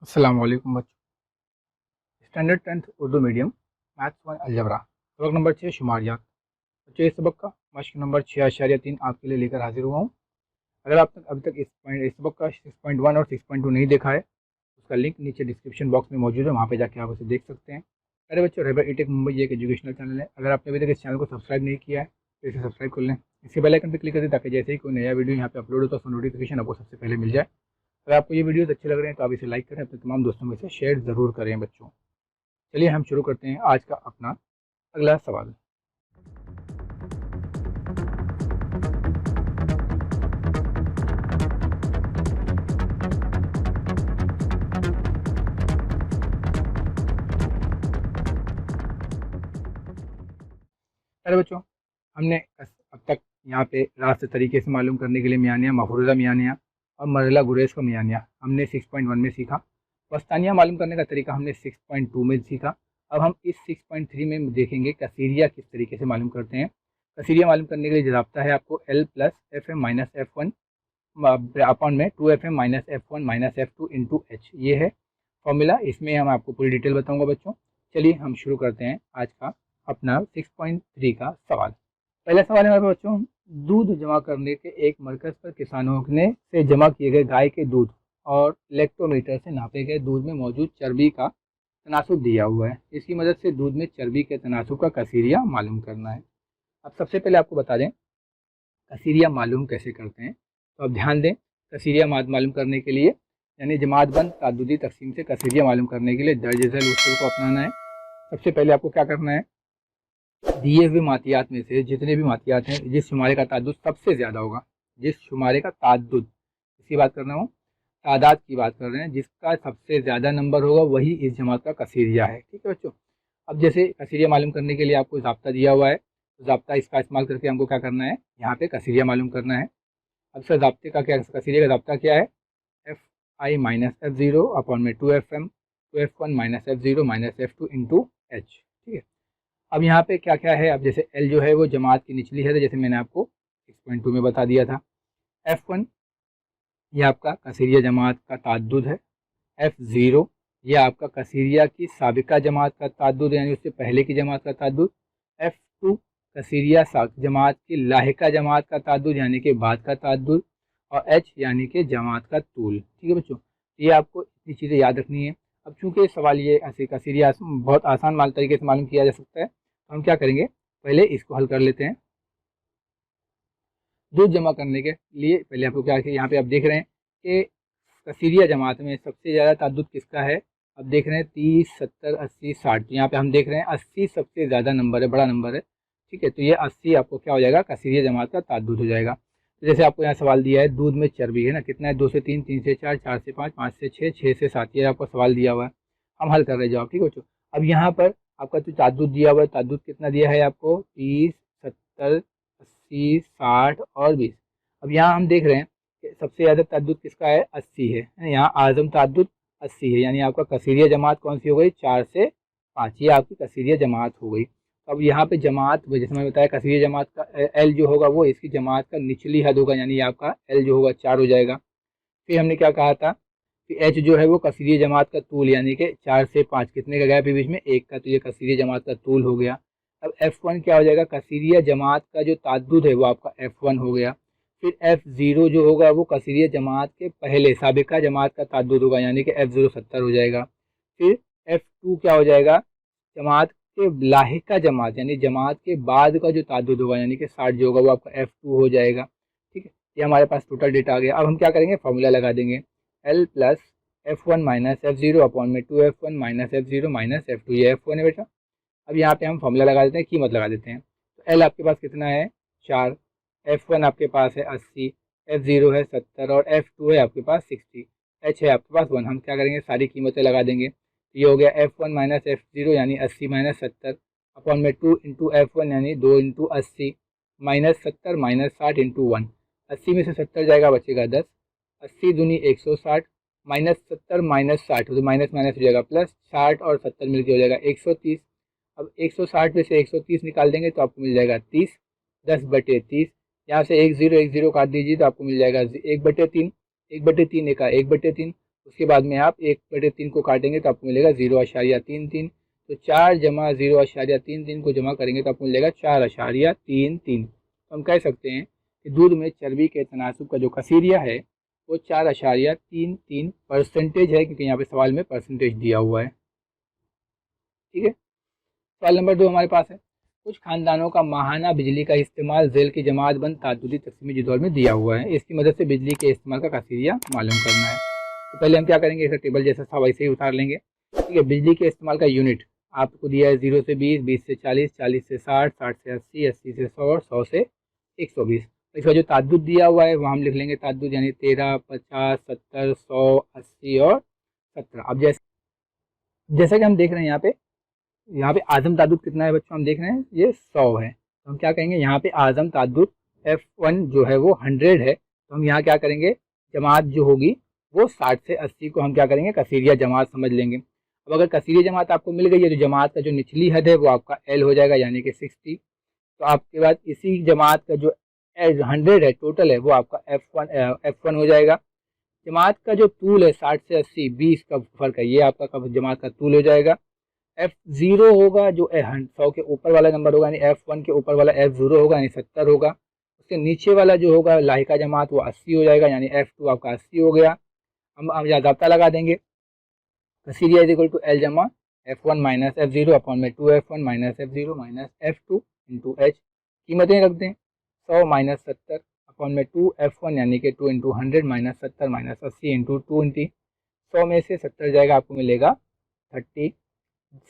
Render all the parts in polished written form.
अस्सलाम वालेकुम बच्चों। Standard 10th Urdu medium maths 1 algebra सबक नंबर 6 शुमारियात। बच्चों इस सबक का मश्क नंबर 6.3 आपके लिए लेकर हाजिर हुआ हूँ। अगर आप अभी तक इस सबक का 6.1 और 6.2 नहीं देखा है, उसका लिंक नीचे डिस्क्रिप्शन बॉक्स में मौजूद है, वहाँ पे जाके आप उसे देख सकते हैं। अरे बच्चों, रेबर ईटेक मुंबई ये एक एजुकेशनल चैनल है। अगर आपने अभी तक इस चैनल को सब्सक्राइब नहीं किया है तो इसे सब्सक्राइब कर लें। इसी बेल आइकन पर क्लिक कर दें ताकि जैसे ही कोई नया वीडियो यहाँ पे अपलोड हो तो उसका नोटिफिकेशन आपको सबसे पहले मिल जाए। अगर आपको ये वीडियोस अच्छे लग रहे हैं तो आप इसे लाइक करें, अपने तमाम दोस्तों में से शेयर ज़रूर करें बच्चों। चलिए हम शुरू करते हैं आज का अपना अगला सवाल। अरे बच्चों, हमने अब तक यहाँ पे रास्त तरीके से मालूम करने के लिए मियानिया, मफरूज़ा मियानिया और मरला गुरेज का मियानिया हमने 6.1 में सीखा। वस्तानिया मालूम करने का तरीका हमने 6.2 में सीखा। अब हम इस 6.3 में देखेंगे कसीरिया किस तरीके से मालूम करते हैं। कसीरिया मालूम करने के लिए ज़ाब्ता है आपको L plus F M minus F one upon में 2fm minus F1 minus F2 into H, ये है फॉर्मूला। इसमें हम आपको पूरी डिटेल बताऊंगा बच्चों। चलिए हम शुरू करते हैं आज का अपना 6.3 का सवाल। पहला सवाल है हमारे बच्चों, दूध जमा करने के एक मरकज़ पर किसानों ने से जमा किए गए गाय के दूध और लेक्टोमीटर से नापे गए दूध में मौजूद चर्बी का तनासुब दिया हुआ है। इसकी मदद से दूध में चर्बी के तनासुब का कसीरिया मालूम करना है। अब सबसे पहले आपको बता दें कसीरिया मालूम कैसे करते हैं। तो अब ध्यान दें, कसीरिया मालूम करने के लिए यानी जमात बंद तादुदी तकसीम से कसीरिया मालूम करने के लिए दर्ज झेल उसूल को अपनाना है। सबसे पहले आपको क्या करना है, दिए हुए मातियात में से जितने भी मातियात हैं जिस शुमारे का ताद्दुद सबसे ज़्यादा होगा, जिस शुमारे का ताद्दुद, इसकी बात कर रहा हूँ, तादाद की बात कर रहे हैं, जिसका सबसे ज़्यादा नंबर होगा वही इस जमात का कसीरिया है। ठीक है बच्चों। अब जैसे कसीरिया मालूम करने के लिए आपको ज़ाब्ता दिया हुआ है, तो ज़ाब्ता इसका इस्तेमाल करके हमको क्या करना है, यहाँ पे कसीरिया मालूम करना है। अब सर ज़ाब्ते का क्या, कसीरिया का ज़ाब्ता क्या है, F I minus F zero upon में 2f1 minus F zero minus F2 into H. ठीक है। अब यहाँ पे क्या क्या है, अब जैसे L जो है वो जमात की निचली है, जैसे मैंने आपको 6.2 में बता दिया था। F1 ये आपका कसीरिया जमात का ताद्दुद है। F0 ये आपका कसीरिया की साबिका जमात का ताद्दुद यानी उससे पहले की जमात का ताद्दुद। F2 कसीरिया जमात की लाहिका जमात का ताद्दुद यानी कि बाद का ताद्दुद। और H यानी कि जमात का तूल। ठीक है बच्चों, ये आपको इतनी चीज़ें याद रखनी है। अब चूंकि सवाल ये ऐसे कसीरिया बहुत आसान तरीके से मालूम किया जा सकता है, तो हम क्या करेंगे, पहले इसको हल कर लेते हैं। दूध जमा करने के लिए पहले आपको क्या, यहाँ पे आप देख रहे हैं कि कसीरिया जमात में सबसे ज़्यादा ताद्दुद किसका है। अब देख रहे हैं 30, 70, 80, 60, तो यहाँ पे हम देख रहे हैं 80 सबसे ज़्यादा नंबर है, बड़ा नंबर है। ठीक है, तो ये 80 आपको क्या हो जाएगा, कसीरिया जमात का ताद्दुद हो जाएगा। तो जैसे आपको यहाँ सवाल दिया है, दूध में चर्बी है ना, कितना है, 2 से 3, 3 से 4, 4 से 5, 5 से 6, 6 से 7, ये आपको सवाल दिया हुआ है। हम हल कर रहे हैं जवाब। ठीक है बच्चों। अब यहाँ पर आपका जो ताद्दुद दिया हुआ है, ताद्दुद कितना दिया है आपको, 30, 70, 80, 60 और 20। अब यहाँ हम देख रहे हैं कि सबसे ज़्यादा ताद्दुद किसका है, 80 है। यहाँ आज़म ताद्दुद 80 है, यानी आपका कसीरिया जमात कौन सी हो गई, 4 से 5, ये आपकी कसीरिया जमात हो गई। अब यहाँ पे जमात, जैसे मैंने बताया, कसीरिया जमात का L जो होगा वो इसकी जमात का निचली हद होगा, यानी आपका L जो होगा 4 हो जाएगा। फिर हमने क्या कहा था कि H जो है वो कसीरिया जमात का तूल, यानी कि 4 से 5 कितने का गैप है बीच में, 1 का, तो ये कसीरिया जमात का तूल हो गया। अब F1 क्या हो जाएगा, कसीरिया जमात का जो ताद्दुद है वो आपका F1 हो गया। फिर F0 जो होगा वो कसीरिया जमात के पहले साबिका जमात का ताद्दुद होगा, यानी कि F0 70 हो जाएगा। फिर F2 क्या हो जाएगा, जमात के लाहिका जमात यानी जमात के बाद का जो ताद्दुद होगा, यानी कि 60 जो होगा वो आपका F2 हो जाएगा। ठीक है, ये हमारे पास टोटल डेटा आ गया। अब हम क्या करेंगे, फॉर्मूला लगा देंगे, L plus F1 minus F0 upon में 2F1 minus F0 minus F2, ये F1 है बेटा। अब यहाँ पे हम फॉर्मूला लगा देते हैं, कीमत लगा देते हैं। तो L आपके पास कितना है, 4, F1 आपके पास है 80, F0 है 70 और F2 है आपके पास 60, H है आपके पास 1। हम क्या करेंगे, सारी कीमतें लगा देंगे। तो ये हो गया F1 माइनस F0 यानी 80 माइनस 70 अपॉन में 2 इंटू F1 यानी 2 इंटू 80 माइनस 70 माइनस 60 इंटू 1। 80 में से 70 जाएगा, बचेगा 10, 80 दूनी 160 माइनस 70 माइनस 60, तो माइनस माइनस हो जाएगा प्लस, 60 और 70 मिलकर हो जाएगा 130। अब 160 में से 130 निकाल देंगे तो आपको मिल जाएगा 30, 10/30। यहाँ से 1 0 काट दीजिए तो आपको मिल जाएगा 1/3, 1/3 का 1/3, उसके बाद में आप 1/3 को काटेंगे तो आपको मिलेगा 0.33। तो 4 जमा 0.33 को जमा करेंगे तो आपको मिलेगा 4.33। तो हम कह सकते हैं कि दूध में चर्बी के तनासुब का जो कसीरिया है वो 4.33% है, क्योंकि यहाँ पे सवाल में परसेंटेज दिया हुआ है। ठीक है, सवाल नंबर 2 हमारे पास है, कुछ खानदानों का माहाना बिजली का इस्तेमाल झेल की जमात बंद तादुदी तकसीमी जदौल में दिया हुआ है, इसकी मदद से बिजली के इस्तेमाल का कसीरिया मालूम करना है। तो पहले हम क्या करेंगे, इसे टेबल जैसा था वैसे ही उतार लेंगे। ठीक है, बिजली के इस्तेमाल का यूनिट आपको दिया है 0 से 20, 20 से 40, 40 से 60, 60 से 80, 80 से 100 और 100 से 120। तो इसका जो ताद्दुद दिया हुआ है वह हम लिख लेंगे ताद्दुद, यानी 13, 50, 70, 100, 80 और 17। अब जैसा कि हम देख रहे हैं यहाँ पे आज़म ताद्दुद कितना है बच्चों, हम देख रहे हैं ये 100 है। तो हम क्या कहेंगे, यहाँ पे आज़म ताद्दुद F1 जो है वो 100 है। तो हम यहाँ क्या करेंगे, जमात जो होगी वो 60 से 80 को हम क्या करेंगे, कसीरिया जमात समझ लेंगे। अब अगर कसीरिया जमात आपको मिल गई है तो जमात का जो निचली हद है वो आपका L हो जाएगा, यानी कि 60। तो आपके बाद इसी जमात का जो 100 है टोटल है वो आपका F1 हो जाएगा। जमात का जो तूल है 60 से 80, 20 का फर्क है, ये आपका जमात का तूल हो जाएगा। F0 होगा जो 100 के ऊपर वाला नंबर होगा, यानी F1 के ऊपर वाला F0 होगा, यानी 70 होगा। उसके नीचे वाला जो होगा लाहिका जमात वो 80 हो जाएगा, यानी F2 आपका 80 हो गया। हम यहाँ ज़ाब्ता लगा देंगे, कसीरिया इज इक्वल टू L जमा F1 माइनस F0 अपॉन में 2F1 minus F0 minus F2 into H। कीमतें रख दें, 100 माइनस 70 अपॉन में 2F1 यानी कि 2 इंटू 100 माइनस 70 माइनस 80 इंटू 2 इंटी 100 में से 70 जाएगा, आपको मिलेगा 30।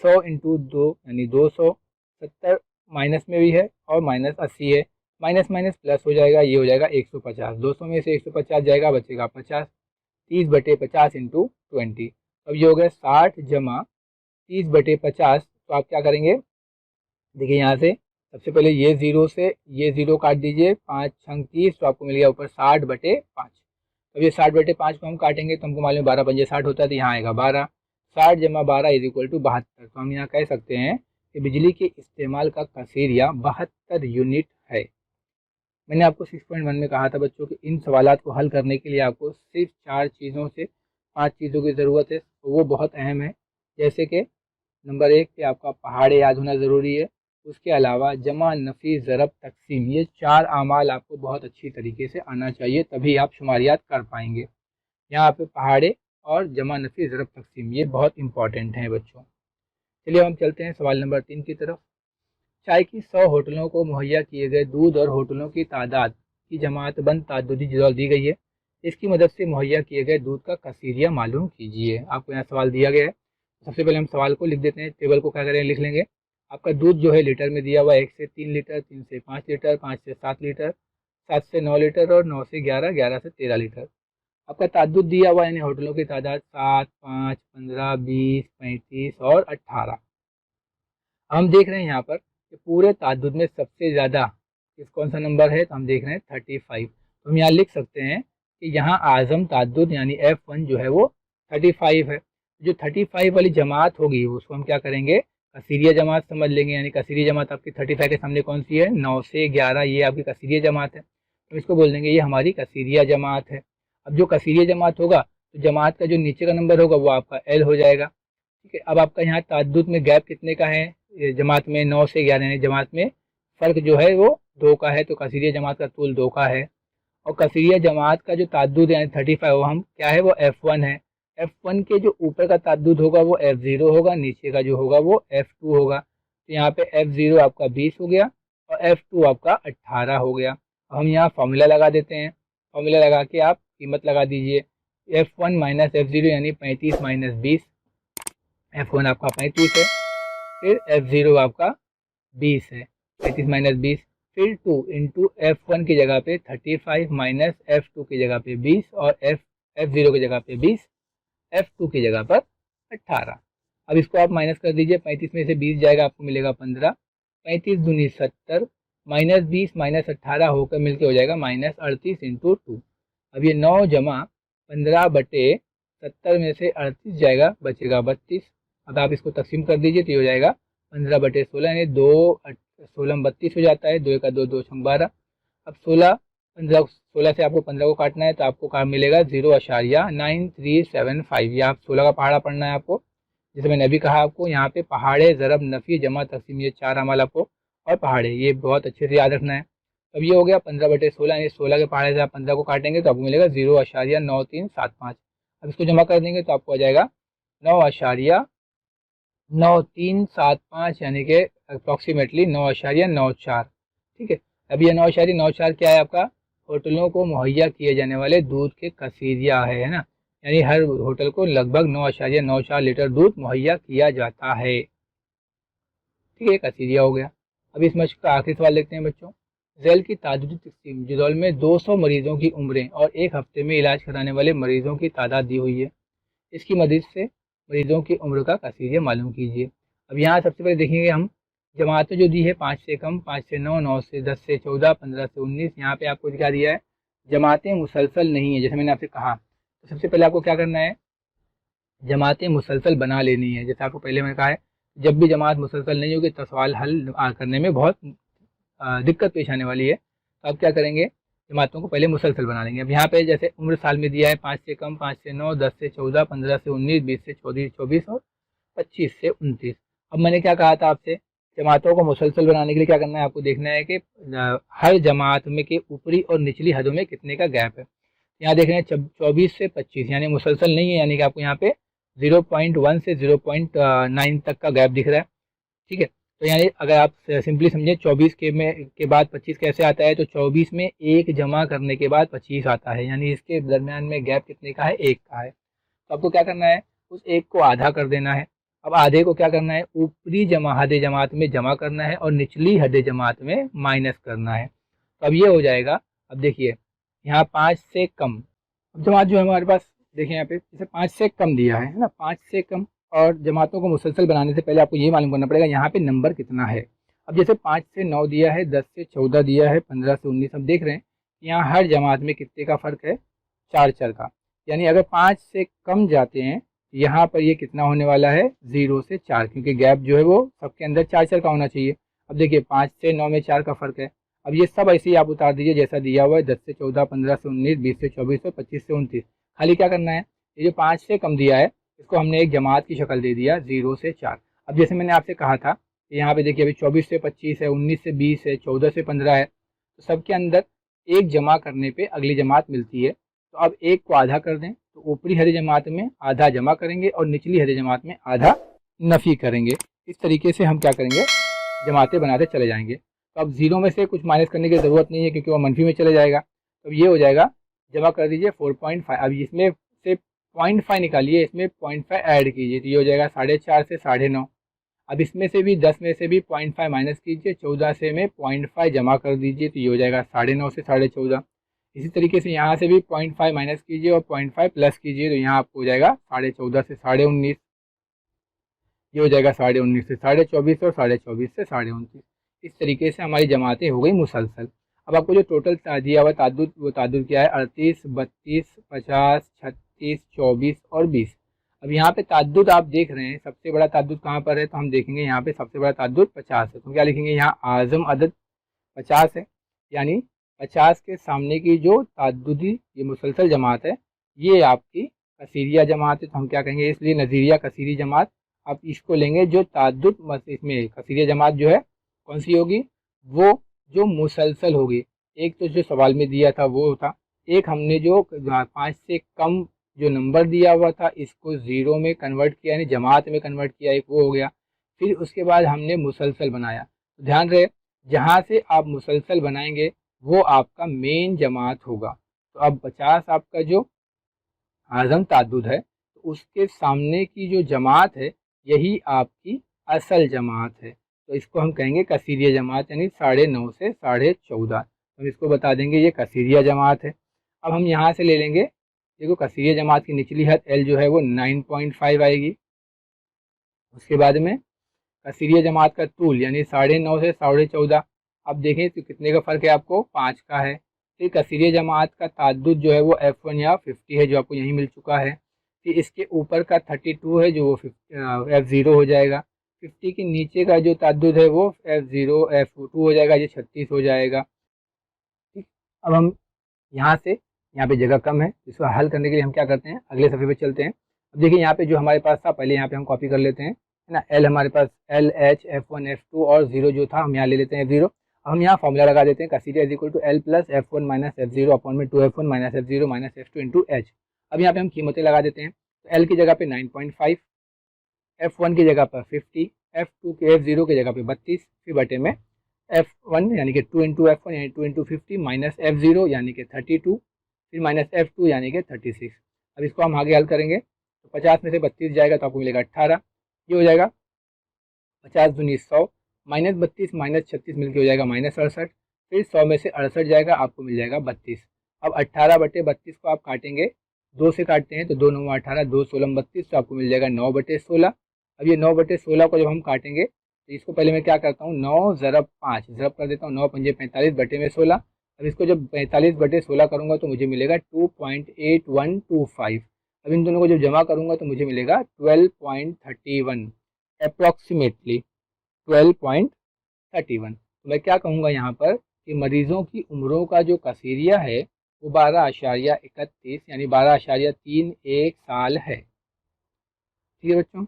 100 इंटू 2 यानी 200, 70 माइनस में भी है और माइनस 80 है, माइनस माइनस प्लस हो जाएगा, ये हो जाएगा 150। 200 में से 150 जाएगा, बचेगा 50। 30/50 इंटू 20। अब ये हो गया 60 जमा 30/50। तो आप क्या करेंगे, देखिए यहाँ से सबसे पहले ये 0 से ये 0 काट दीजिए, 5 छंग 30, तो आपको मिल गया ऊपर 60/5। अब ये 60/5 को हम काटेंगे तो हमको मालूम 12 पंजे 60 होता है, तो यहाँ आएगा 12। 60 जमा 12 इज इक्वल टू 72। तो हम यहाँ कह सकते हैं कि बिजली के इस्तेमाल का कसीरिया 72 यूनिट है। मैंने आपको 6.1 में कहा था बच्चों कि इन सवालात को हल करने के लिए आपको सिर्फ 4 चीज़ों से 5 चीज़ों की ज़रूरत है, तो वो बहुत अहम है। जैसे कि नंबर 1 पे आपका पहाड़े याद होना ज़रूरी है, उसके अलावा जमा, नफी, ज़रब, तकसीम, ये 4 आमाल आपको बहुत अच्छी तरीके से आना चाहिए, तभी आप शुमारियात कर पाएंगे। यहाँ पे पहाड़े और जमा, नफी, ज़रब, तकसीम ये बहुत इंपॉर्टेंट हैं बच्चों। चलिए हम चलते हैं सवाल नंबर 3 की तरफ। चाय की 100 होटलों को मुहैया किए गए दूध और होटलों की तादाद की जमात बंद तादुदी जदौल दी गई है, इसकी मदद से मुहैया किए गए दूध का कसीरिया मालूम कीजिए। आपको यहाँ सवाल दिया गया है, सबसे पहले हम सवाल को लिख देते हैं, टेबल को क्या करें लिख लेंगे। आपका दूध जो है लीटर में दिया हुआ है, 1 से 3 लीटर, 3 से 5 लीटर, 5 से 7 लीटर, 7 से 9 लीटर और 9 से 11, 11 से 13 लीटर। आपका ताद्दुद दिया हुआ है, यानी होटलों की तादाद 7, 5, 15, 20, 35 और 18। हम देख रहे हैं यहाँ पर कि पूरे ताद्दुद में सबसे ज़्यादा कौन सा नंबर है, तो हम देख रहे हैं 35। तो हम यहाँ लिख सकते हैं कि यहाँ आज़म ताद्दुद यानी F1 जो है वो 35 है। जो 35 वाली जमात होगी उसको हम क्या करेंगे, कसीरिया जमात समझ लेंगे, यानी कसीरिया जमात आपकी 35 के सामने कौन सी है, 9 से 11, ये आपकी कसीरिया जमात है। तो इसको बोल देंगे ये हमारी कसीरिया जमात है। अब जो कसीरिया जमात होगा तो जमात का जो नीचे का नंबर होगा वो आपका L हो जाएगा। ठीक है, अब आपका यहाँ ताद्दुद में गैप कितने का है, जमात में 9 से 11, यानी जमात में फ़र्क जो है वो 2 का है, तो कसीरिया जमात का तूल 2 का है। और कसीरिया जमात का जो ताद्दुद यानी 35 वो हम क्या है, वो F1 है। F1 के जो ऊपर का ताद्दुद होगा वो F0 होगा, नीचे का जो होगा वो F2 होगा। तो यहाँ पे F0 आपका 20 हो गया और F2 आपका 18 हो गया। हम यहाँ फॉर्मूला लगा देते हैं, फॉर्मूला लगा के आप कीमत लगा दीजिए, F1 माइनस F0 यानी 35 माइनस 20, F1 आपका 35 है, फिर F0 आपका 20 है, 35 माइनस 20, फिर 2 इंटू F1 की जगह पे 35 माइनस F2 की जगह पे 20 और F0 की जगह पे 20, F2 की जगह पर 18। अब इसको आप माइनस कर दीजिए, 35 में से 20 जाएगा, आपको मिलेगा 15, 35 दूनी 70 माइनस 20 माइनस 18 होकर मिलके हो जाएगा माइनस 38 इंटू 2। अब ये 9 जमा 15/70 में से 38 जाएगा, बचेगा 32। अब आप इसको तकसीम कर दीजिए तो ये हो जाएगा 15/16, यानी 2 16 32 हो जाता है, 2 का 2, 2 6 12। अब 16 15 16 से आपको 15 को काटना है तो आपको काम मिलेगा 0.9375। ये आप 16 का पहाड़ा पढ़ना है आपको। जैसे मैंने अभी कहा आपको, यहाँ पे पहाड़े ज़रब नफ़ी जमा तकसीम, ये 4 अमाल आपको, और पहाड़े, ये बहुत अच्छे से याद रखना है। अब ये हो गया 15/16, यानी 16 के पहाड़े से आप 15 को काटेंगे तो आपको मिलेगा 0.9375। अब इसको जमा कर देंगे तो आपको आ जाएगा 9.9375, यानी कि अप्रॉक्सीमेटली 9.94। ठीक है। अब ये 9.94 क्या है आपका? होटलों को मुहैया किए जाने वाले दूध के कसीरिया है ना, यानी हर होटल को लगभग 9.94 लीटर दूध मुहैया किया जाता है। ठीक है, कसीरिया हो गया। अब इस मश्क का आखिरी सवाल देखते हैं बच्चों। झैल की तादादी तकसीम जदौल में 200 मरीजों की उम्रें और एक हफ्ते में इलाज कराने वाले मरीजों की तादाद दी हुई है। इसकी मदद से मरीजों की उम्र का कसीरिया मालूम कीजिए। अब यहाँ सबसे पहले देखेंगे हम जमातें जो दी है, 5 से कम, 5 से 9, 9 से 10 से 14, 15 से 19। यहाँ पे आपको दिखा दिया है जमातें मुसलसल नहीं है, जैसे मैंने आपसे कहा। तो सबसे पहले आपको क्या करना है, जमातें मुसलसल बना लेनी है। जैसे आपको पहले मैंने कहा है, जब भी जमात मुसलसल नहीं होगी तो सवाल हल करने में बहुत दिक्कत पेश आने वाली है। तो आप क्या करेंगे, जमातों को पहले मुसलसल बना लेंगे। अब यहाँ पे जैसे उम्र साल में दिया है 5 से कम, 5 से 9, 10 से 14, 15 से 19, 20 से 24 और 25 से 29। अब मैंने क्या कहा था आपसे, जमातों को मुसलसल बनाने के लिए क्या करना है, आपको देखना है कि हर जमात में के ऊपरी और निचली हदों में कितने का गैप है। यहाँ देख रहे हैं 24 से 25, यानी मुसलसल नहीं है, यानी कि आपको यहाँ पे 0.1 से 0.9 तक का गैप दिख रहा है। ठीक है। तो यानी अगर आप सिंपली समझें 24 के बाद 25 कैसे आता है, तो 24 में 1 जमा करने के बाद 25 आता है, यानी इसके दरमियान में गैप कितने का है, 1 का है। तो आपको क्या करना है, उस 1 को आधा कर देना है। अब आधे को क्या करना है, ऊपरी हद जमात में जमा करना है और निचली हद जमात में माइनस करना है। तो अब ये हो जाएगा। अब देखिए यहाँ 5 से कम, अब जमात जो है हमारे पास, देखिए यहाँ पे जैसे 5 से कम दिया है ना, 5 से कम। और जमातों को मुसलसल बनाने से पहले आपको ये मालूम करना पड़ेगा यहाँ पे नंबर कितना है। अब जैसे 5 से 9 दिया है, 10 से 14 दिया है, 15 से 19। अब देख रहे हैं यहाँ हर जमात में कितने का फ़र्क है, 4 का। यानी अगर 5 से कम जाते हैं यहाँ पर ये कितना होने वाला है, 0 से 4, क्योंकि गैप जो है वो सबके अंदर 4 का होना चाहिए। अब देखिए 5 से 9 में 4 का फ़र्क है। अब ये सब ऐसे ही आप उतार दीजिए जैसा दिया हुआ है, 10 से 14, 15 से 19, 20 से 24 और 25 से 29। खाली क्या करना है, ये जो 5 से कम दिया है इसको हमने एक जमात की शक्ल दे दिया, 0 से 4। अब जैसे मैंने आपसे कहा था कि यहाँ पे देखिए अभी 24 से 25 है, 19 से 20 है, 14 से 15 है, तो सबके अंदर एक जमा करने पे अगली जमात मिलती है। तो अब 1 को आधा कर दें तो ऊपरी हरी जमात में आधा जमा करेंगे और निचली हरी जमात में आधा नफ़ी करेंगे। इस तरीके से हम क्या करेंगे, जमातें बनाते चले जाएंगे। तो अब 0 में से कुछ माइनस करने की ज़रूरत नहीं है क्योंकि वो मनफी में चले जाएगा। तो ये हो जाएगा, जमा कर दीजिए 4.5। अब इसमें से 0.5 निकालिए, इसमें 0.5 ऐड कीजिए तो ये हो जाएगा 4.5 से 9.5। अब इसमें से भी 10 में से भी 0.5 माइनस कीजिए, 14 से में 0.5 जमा कर दीजिए तो ये हो जाएगा 9.5 से 14.5। इसी तरीके से यहाँ से भी 0.5 माइनस कीजिए और 0.5 प्लस कीजिए तो यहाँ आपको हो जाएगा 14.5 से 19.5। ये हो जाएगा 19.5 से 24.5 और 24.5 से 29.5। इस तरीके से हमारी जमातें हो गई मुसलसल। अब आपको जो टोटल दिया हुआ ताद्दुद, वो ताद्दुद क्या है, 38, 32, 50, 36, 24 और 20। अब यहाँ पे ताद्दुद आप देख रहे हैं, सबसे बड़ा ताद्दुद कहाँ पर है, तो हम देखेंगे यहाँ पे सबसे बड़ा ताद्दुद 50 है। तो क्या लिखेंगे, यहाँ आज़म अदद 50 है, यानी 50 के सामने की जो ताद्दुदी ये मुसलसल जमात है ये आपकी कसीरिया जमात है। तो हम क्या कहेंगे, इसलिए नज़ीरिया कसीरी जमात। आप इसको लेंगे जो ताद्दुद, इसमें कसीरिया जमात जो है कौन सी होगी, वो जो मुसलसल होगी। एक तो जो सवाल में दिया था वो था, एक हमने जो 5 से कम जो नंबर दिया हुआ था इसको 0 में कन्वर्ट किया, यानी जमात में कन्वर्ट किया, एक वो हो गया। फिर उसके बाद हमने मुसलसल बनाया। तो ध्यान रहे, जहाँ से आप मुसलसल बनाएंगे वो आपका मेन जमात होगा। तो अब 50 आपका जो आज़म ताद्दुद है, तो उसके सामने की जो जमात है यही आपकी असल जमात है। तो इसको हम कहेंगे कसीरिया जमात, यानी 9.5 से 14.5। हम इसको बता देंगे ये कसीरिया जमात है। अब हम यहाँ से ले लेंगे, देखो कसीरिया जमात की निचली हद एल जो है वो 9.5 आएगी। उसके बाद में कसीरिया जमात का तूल यानी 9.5 से 14.5। अब देखें तो कितने का फ़र्क है, आपको 5 का है। फिर कसीरिया जमात का ताद्दुद जो है वो F1 या 50 है, जो आपको यहीं मिल चुका है। फिर इसके ऊपर का 32 है जो वो F0 हो जाएगा। 50 के नीचे का जो ताद्दुद है वो F0 F2 हो जाएगा, ये 36 हो जाएगा। ठीक, अब हम यहाँ से यहाँ पे जगह कम है, इसको हल करने के लिए हम क्या करते हैं, अगले सफ़े पे चलते हैं। अब देखिए यहाँ पे जो हमारे पास था पहले यहाँ पे हम कॉपी कर लेते हैं, है ना। एल हमारे पास एल एच F1 F2 और 0 जो था हम यहाँ ले लेते हैं F0। अब हम यहाँ फॉर्मूला लगा देते हैं cos theta is equal to L plus F1 minus F0 upon में 2F1 minus F0 minus F2 into H. अब यहाँ पे हम कीमतें लगा देते हैं, तो एल की जगह पे 9.5, F1 की जगह पर 50, F2 के F0 की जगह पे 32, फिर बटे में F1 यानी कि 2 इंटू F1 यानी 2 इंटू 50 माइनस F0 यानी कि 32, फिर माइनस F2 यानी कि 36। अब इसको हम आगे हल करेंगे तो 50 में से 32 जाएगा तो आपको मिलेगा 18, ये हो जाएगा 50 दूनी 100, माइनस 32 माइनस 36 मिलकर हो जाएगा माइनस 68, फिर 100 में से 68 जाएगा, आपको मिल जाएगा 32। अब 18 बटे 32 को आप काटेंगे, 2 से काटते हैं तो 2 9 18, 2 16 32, तो आपको मिल जाएगा 9 बटे 16। अब ये 9 बटे 16 को जब हम काटेंगे तो इसको पहले मैं क्या करता हूँ, 9 ज़रब 5 ज़रब कर देता हूँ, 9 पंजे 45 बटे में 16। अब इसको जब 45 बटे 16 करूँगा तो मुझे मिलेगा 2.8125। अब इन दोनों को जब जमा करूँगा तो मुझे मिलेगा 12.31, अप्रॉक्सीमेटली 12.31। तो मैं क्या कहूँगा यहाँ पर कि मरीजों की उम्रों का जो कसीरिया है वो 12.31 यानी 12.31 साल है। ठीक है बच्चों,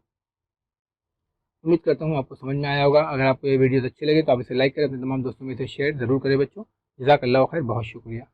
उम्मीद करता हूँ आपको समझ में आया होगा। अगर आपको ये वीडियोस अच्छे लगे तो आप इसे लाइक करें, अपने तमाम दोस्तों में इसे शेयर ज़रूर करें बच्चों। जज़ाकल्लाह खैर, बहुत शुक्रिया।